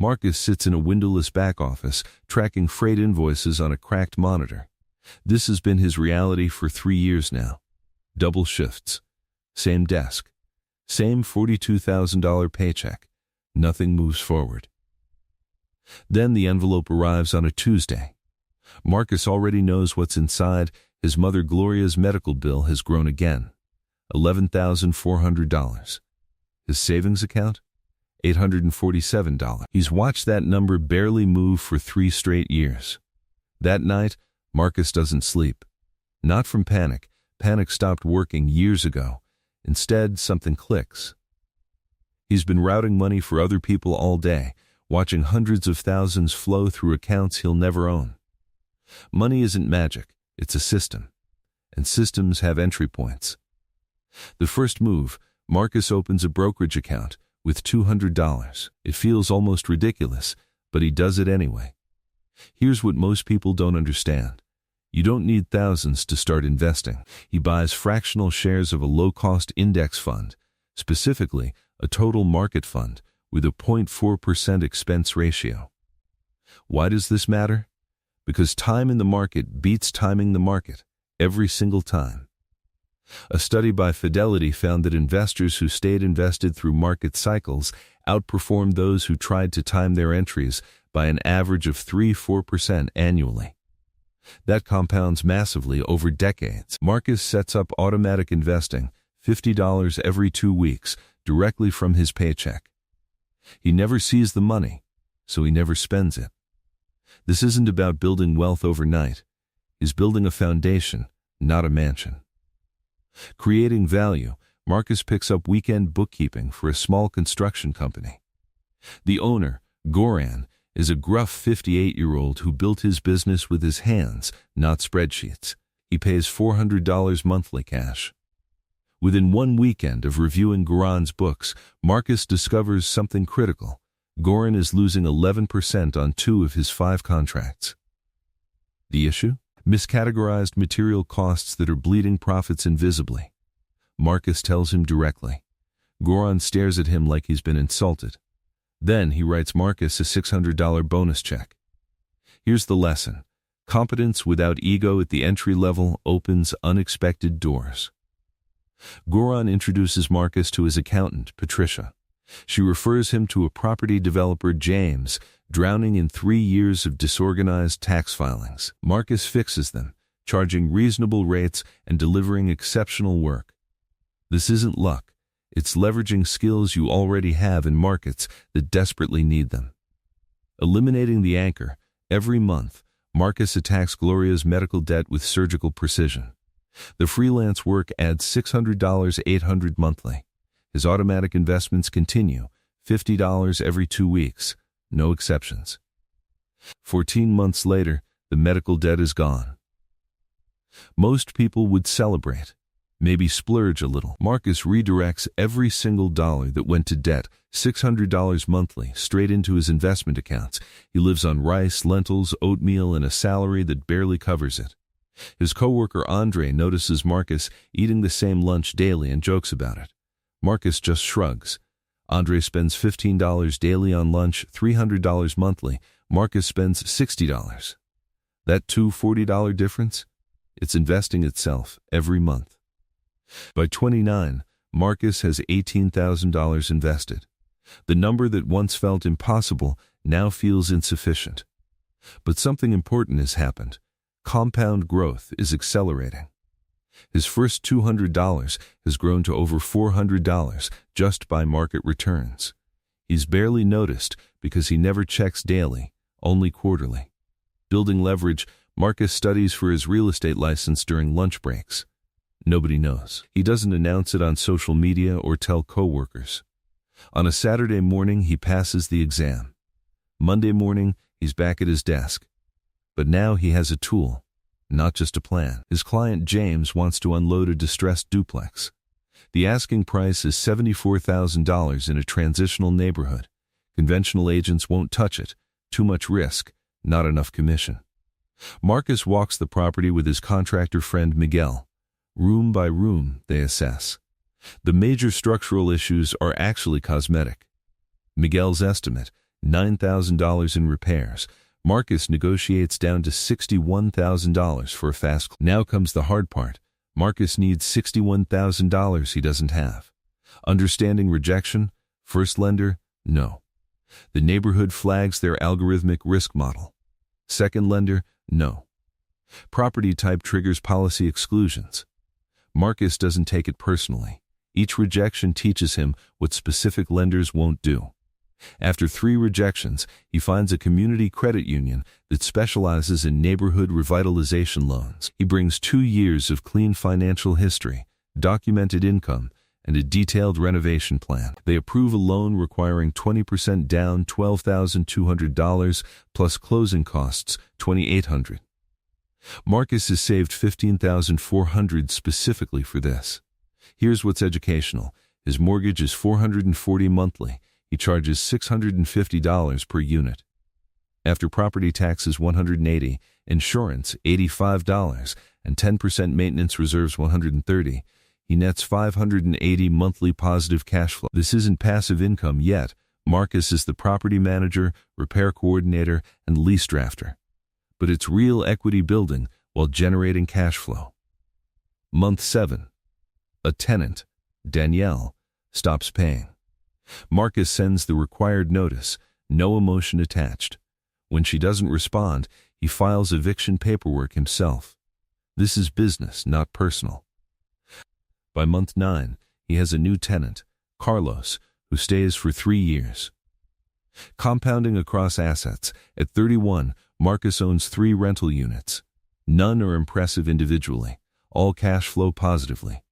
Marcus sits in a windowless back office, tracking freight invoices on a cracked monitor. This has been his reality for 3 years now. Double shifts. Same desk. Same $42,000 paycheck. Nothing moves forward. Then the envelope arrives on a Tuesday. Marcus already knows what's inside. His mother Gloria's medical bill has grown again. $11,400. His savings account? $847. He's watched that number barely move for 3 straight years. That night, Marcus doesn't sleep. Not from panic. Panic stopped working years ago. Instead, something clicks. He's been routing money for other people all day, watching hundreds of thousands flow through accounts he'll never own. Money isn't magic, it's a system. And systems have entry points. The first move, Marcus opens a brokerage account with $200. It feels almost ridiculous, but he does it anyway. Here's what most people don't understand. You don't need thousands to start investing. He buys fractional shares of a low-cost index fund, specifically a total market fund with a 0.4% expense ratio. Why does this matter? Because time in the market beats timing the market every single time. A study by Fidelity found that investors who stayed invested through market cycles outperformed those who tried to time their entries by an average of 3–4% annually. That compounds massively over decades. Marcus sets up automatic investing, $50 every 2 weeks, directly from his paycheck. He never sees the money, so he never spends it. This isn't about building wealth overnight. He's building a foundation, not a mansion. Creating value, Marcus picks up weekend bookkeeping for a small construction company. The owner, Goran, is a gruff 58-year-old who built his business with his hands, not spreadsheets. He pays $400 monthly cash. Within 1 weekend of reviewing Goran's books, Marcus discovers something critical. Goran is losing 11% on 2 of his 5 contracts. The issue? Miscategorized material costs that are bleeding profits invisibly. Marcus tells him directly. Goran stares at him like he's been insulted. Then he writes Marcus a $600 bonus check. Here's the lesson. Competence without ego at the entry level opens unexpected doors. Goran introduces Marcus to his accountant, Patricia. She refers him to a property developer, James, drowning in 3 years of disorganized tax filings. Marcus fixes them, charging reasonable rates and delivering exceptional work. This isn't luck. It's leveraging skills you already have in markets that desperately need them. Eliminating the anchor, every month, Marcus attacks Gloria's medical debt with surgical precision. The freelance work adds $600, $800 monthly. His automatic investments continue, $50 every 2 weeks, no exceptions. 14 months later, the medical debt is gone. Most people would celebrate, maybe splurge a little. Marcus redirects every single dollar that went to debt, $600 monthly, straight into his investment accounts. He lives on rice, lentils, oatmeal, and a salary that barely covers it. His coworker Andre notices Marcus eating the same lunch daily and jokes about it. Marcus just shrugs. Andre spends $15 daily on lunch, $300 monthly. Marcus spends $60. That $240 difference? It's investing itself every month. By 29, Marcus has $18,000 invested. The number that once felt impossible now feels insufficient. But something important has happened. Compound growth is accelerating. His first $200 has grown to over $400 just by market returns. He's barely noticed because he never checks daily, only quarterly. Building leverage, Marcus studies for his real estate license during lunch breaks. Nobody knows. He doesn't announce it on social media or tell coworkers. On a Saturday morning, he passes the exam. Monday morning, he's back at his desk. But now he has a tool, not just a plan. His client James wants to unload a distressed duplex. The asking price is $74,000 in a transitional neighborhood. Conventional agents won't touch it. Too much risk, not enough commission. Marcus walks the property with his contractor friend Miguel. Room by room, they assess. The major structural issues are actually cosmetic. Miguel's estimate, $9,000 in repairs. Marcus negotiates down to $61,000 for a fast. Now comes the hard part. Marcus needs $61,000 he doesn't have. Understanding rejection? First lender? No. The neighborhood flags their algorithmic risk model. Second lender? No. Property type triggers policy exclusions. Marcus doesn't take it personally. Each rejection teaches him what specific lenders won't do. After 3 rejections, he finds a community credit union that specializes in neighborhood revitalization loans. He brings 2 years of clean financial history, documented income, and a detailed renovation plan. They approve a loan requiring 20% down, $12,200, plus closing costs, $2,800. Marcus has saved $15,400 specifically for this. Here's what's educational. His mortgage is $440 monthly. He charges $650 per unit. After property taxes $180, insurance $85, and 10% maintenance reserves $130, he nets $580 monthly positive cash flow. This isn't passive income yet. Marcus is the property manager, repair coordinator, and lease drafter. But it's real equity building while generating cash flow. Month 7. A tenant, Danielle, stops paying. Marcus sends the required notice, no emotion attached. When she doesn't respond, he files eviction paperwork himself. This is business, not personal. By month 9, he has a new tenant, Carlos, who stays for 3 years. Compounding across assets, at 31, Marcus owns 3 rental units. None are impressive individually, all cash flow positively.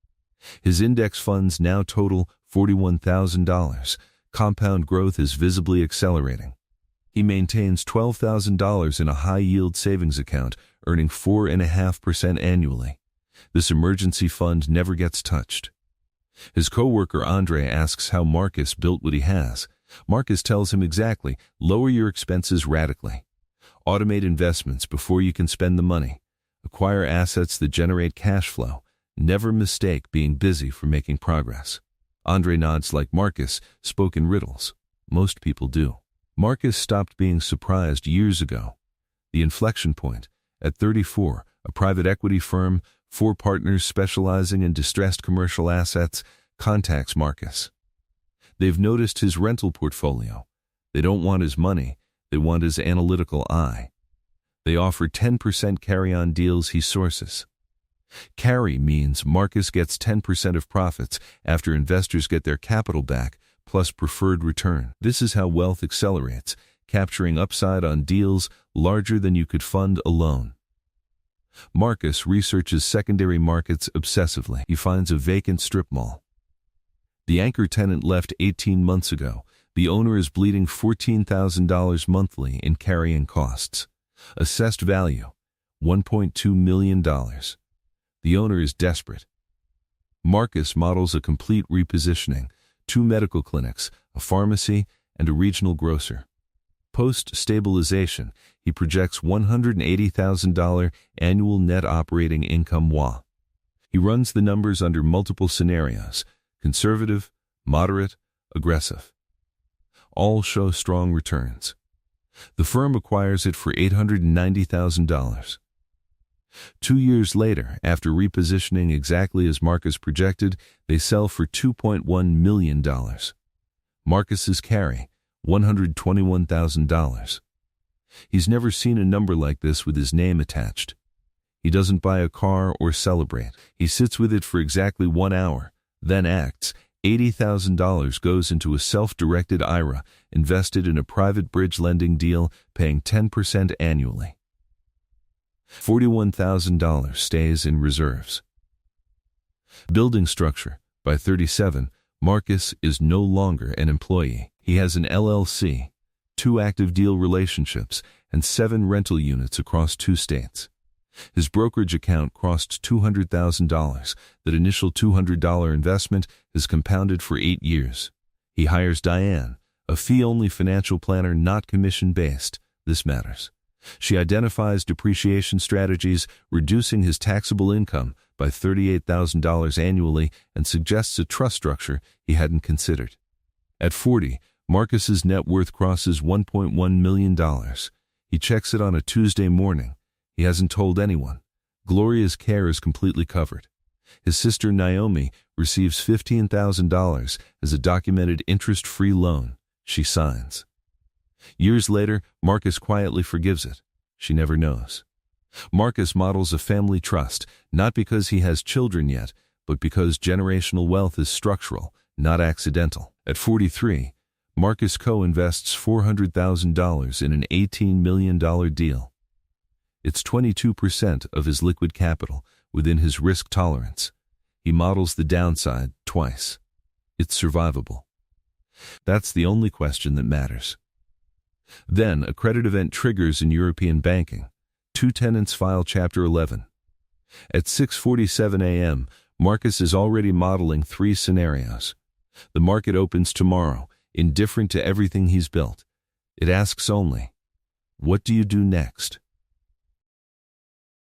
His index funds now total $41,000. Compound growth is visibly accelerating. He maintains $12,000 in a high-yield savings account, earning 4.5% annually. This emergency fund never gets touched. His coworker Andre asks how Marcus built what he has. Marcus tells him exactly, lower your expenses radically. Automate investments before you can spend the money. Acquire assets that generate cash flow. Never mistake being busy for making progress. Andre nods like Marcus spoke in riddles. Most people do. Marcus stopped being surprised years ago. The inflection point, at 34, a private equity firm, 4 partners specializing in distressed commercial assets, contacts Marcus. They've noticed his rental portfolio. They don't want his money, they want his analytical eye. They offer 10% carry-on deals he sources. Carry means Marcus gets 10% of profits after investors get their capital back, plus preferred return. This is how wealth accelerates, capturing upside on deals larger than you could fund alone. Marcus researches secondary markets obsessively. He finds a vacant strip mall. The anchor tenant left 18 months ago. The owner is bleeding $14,000 monthly in carrying costs. Assessed value, $1.2 million. The owner is desperate. Marcus models a complete repositioning, 2 medical clinics, a pharmacy, and a regional grocer. Post-stabilization, he projects $180,000 annual net operating income WA. He runs the numbers under multiple scenarios, conservative, moderate, aggressive. All show strong returns. The firm acquires it for $890,000. 2 years later, after repositioning exactly as Marcus projected, they sell for $2.1 million. Marcus's carry, $121,000. He's never seen a number like this with his name attached. He doesn't buy a car or celebrate. He sits with it for exactly 1 hour, then acts. $80,000 goes into a self-directed IRA invested in a private bridge lending deal paying 10% annually. $41,000 stays in reserves. Building structure. By 37, Marcus is no longer an employee. He has an LLC, 2 active deal relationships, and 7 rental units across 2 states. His brokerage account crossed $200,000. That initial $200 investment has compounded for 8 years. He hires Diane, a fee-only financial planner not commission-based. This matters. She identifies depreciation strategies, reducing his taxable income by $38,000 annually, and suggests a trust structure he hadn't considered. At 40, Marcus's net worth crosses $1.1 million. He checks it on a Tuesday morning. He hasn't told anyone. Gloria's care is completely covered. His sister Naomi receives $15,000 as a documented interest-free loan. She signs. Years later, Marcus quietly forgives it. She never knows. Marcus models a family trust, not because he has children yet, but because generational wealth is structural, not accidental. At 43, Marcus co-invests $400,000 in an $18 million deal. It's 22% of his liquid capital, within his risk tolerance. He models the downside twice. It's survivable. That's the only question that matters. Then, a credit event triggers in European banking. Two tenants file Chapter 11. At 6:47 a.m., Marcus is already modeling 3 scenarios. The market opens tomorrow, indifferent to everything he's built. It asks only, what do you do next?